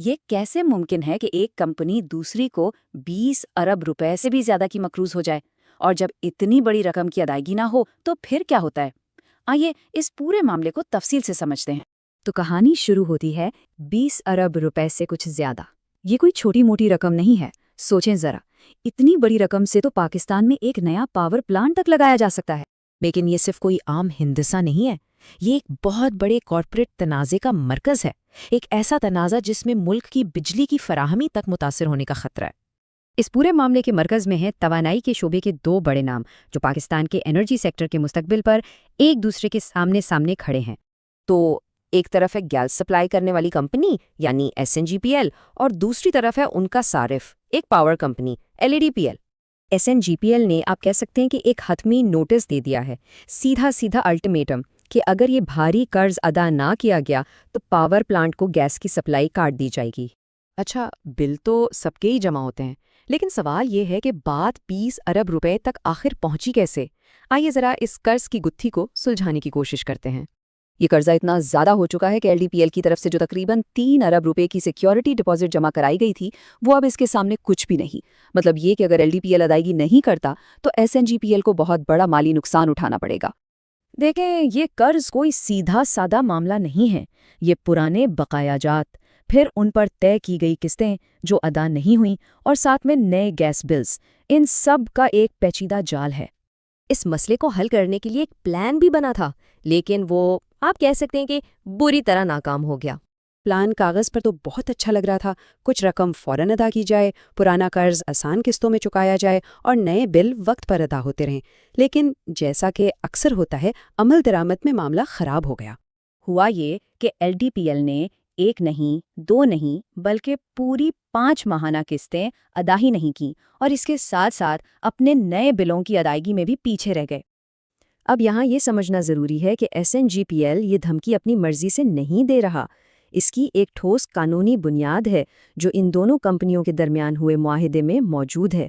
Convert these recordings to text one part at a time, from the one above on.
یہ کیسے ممکن ہے کہ ایک کمپنی دوسری کو 20 ارب روپے سے بھی زیادہ کی مقروض ہو جائے، اور جب اتنی بڑی رقم کی ادائیگی نہ ہو تو پھر کیا ہوتا ہے؟ آئیے اس پورے معاملے کو تفصیل سے سمجھتے ہیں۔ تو کہانی شروع ہوتی ہے 20 ارب روپے سے کچھ زیادہ۔ یہ کوئی چھوٹی موٹی رقم نہیں ہے، سوچیں ذرا، اتنی بڑی رقم سے تو پاکستان میں ایک نیا پاور پلانٹ تک لگایا جا سکتا ہے۔ لیکن یہ صرف کوئی عام ہندسہ نہیں ہے، یہ ایک بہت بڑے کارپوریٹ تنازع کا مرکز ہے، ایک ایسا تنازع جس میں ملک کی بجلی کی فراہمی تک متاثر ہونے کا خطرہ ہے۔ اس پورے معاملے کے مرکز میں ہیں توانائی کے شعبے کے دو بڑے نام، جو پاکستان کے انرجی سیکٹر کے مستقبل پر ایک دوسرے کے سامنے کھڑے ہیں۔ تو ایک طرف ہے گیس سپلائی کرنے والی کمپنی یعنی SNGPL، اور دوسری طرف ہے ان کا صارف، ایک پاور کمپنی LEDPL۔ SNGPL نے آپ کہہ سکتے ہیں کہ ایک حتمی نوٹس دے دیا ہے، سیدھا الٹیمیٹم، کہ اگر یہ بھاری قرض ادا نہ کیا گیا تو پاور پلانٹ کو گیس کی سپلائی کاٹ دی جائے گی۔ اچھا، بل تو سب کے ہی جمع ہوتے ہیں، لیکن سوال یہ ہے کہ بات 20 ارب روپے تک آخر پہنچی کیسے؟ آئیے ذرا اس قرض کی گتھی کو سلجھانے کی کوشش کرتے ہیں۔ یہ قرضہ اتنا زیادہ ہو چکا ہے کہ LDPL کی طرف سے جو تقریباً 3 ارب روپے کی سیکیورٹی ڈپازٹ جمع کرائی گئی تھی وہ اب اس کے سامنے کچھ بھی نہیں۔ مطلب یہ کہ اگر LDPL ادائیگی نہیں کرتا تو SNGPL کو بہت بڑا مالی نقصان اٹھانا پڑے گا۔ دیکھیں، یہ قرض کوئی سیدھا سادہ معاملہ نہیں ہے، یہ پرانے بقایا جات، پھر ان پر طے کی گئی قسطیں جو ادا نہیں ہوئیں، اور ساتھ میں نئے گیس بلز، ان سب کا ایک پیچیدہ جال ہے۔ اس مسئلے کو حل کرنے کے لیے ایک پلان بھی بنا تھا، لیکن وہ آپ کہہ سکتے ہیں کہ بری طرح ناکام ہو گیا۔ پلان کاغذ پر تو بہت اچھا لگ رہا تھا، کچھ رقم فوراً ادا کی جائے، پرانا قرض آسان قسطوں میں چکایا جائے اور نئے بل وقت پر ادا ہوتے رہیں، لیکن جیسا کہ اکثر ہوتا ہے عمل درآمد میں معاملہ خراب ہو گیا۔ ہوا یہ کہ LDPL نے ایک نہیں، دو نہیں، بلکہ پوری 5 ماہانہ قسطیں ادا ہی نہیں کیں، اور اس کے ساتھ ساتھ اپنے نئے بلوں کی ادائیگی میں بھی پیچھے رہ گئے۔ اب یہاں یہ سمجھنا ضروری ہے کہ SNGPL یہ دھمکی اپنی مرضی سے نہیں دے رہا، اس کی ایک ٹھوس قانونی بنیاد ہے جو ان دونوں کمپنیوں کے درمیان ہوئے معاہدے میں موجود ہے۔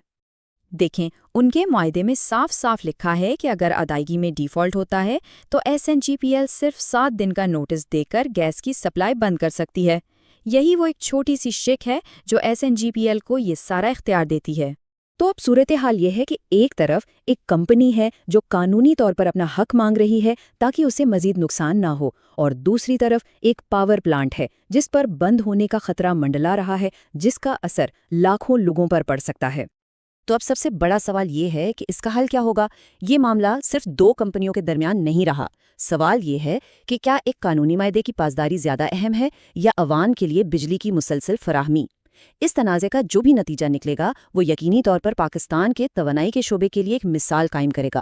دیکھیں، ان کے معاہدے میں صاف صاف لکھا ہے کہ اگر ادائیگی میں ڈیفالٹ ہوتا ہے تو SNGPL صرف 7 دن کا نوٹس دے کر گیس کی سپلائی بند کر سکتی ہے۔ یہی وہ ایک چھوٹی سی شک ہے جو SNGPL کو یہ سارا اختیار دیتی ہے۔ تو اب صورتحال یہ ہے کہ ایک طرف ایک کمپنی ہے جو قانونی طور پر اپنا حق مانگ رہی ہے تاکہ اسے مزید نقصان نہ ہو، اور دوسری طرف ایک پاور پلانٹ ہے جس پر بند ہونے کا خطرہ منڈلا رہا ہے، جس کا اثر لاکھوں لوگوں پر پڑ سکتا ہے۔ تو اب سب سے بڑا سوال یہ ہے کہ اس کا حل کیا ہوگا؟ یہ معاملہ صرف 2 کمپنیوں کے درمیان نہیں رہا۔ سوال یہ ہے کہ کیا ایک قانونی معاہدے کی پاسداری زیادہ اہم ہے یا عوام کے لیے بجلی کی مسلسل فراہمی؟ اس تنازع کا جو بھی نتیجہ نکلے گا وہ یقینی طور پر پاکستان کے توانائی کے شعبے کے لیے ایک مثال قائم کرے گا۔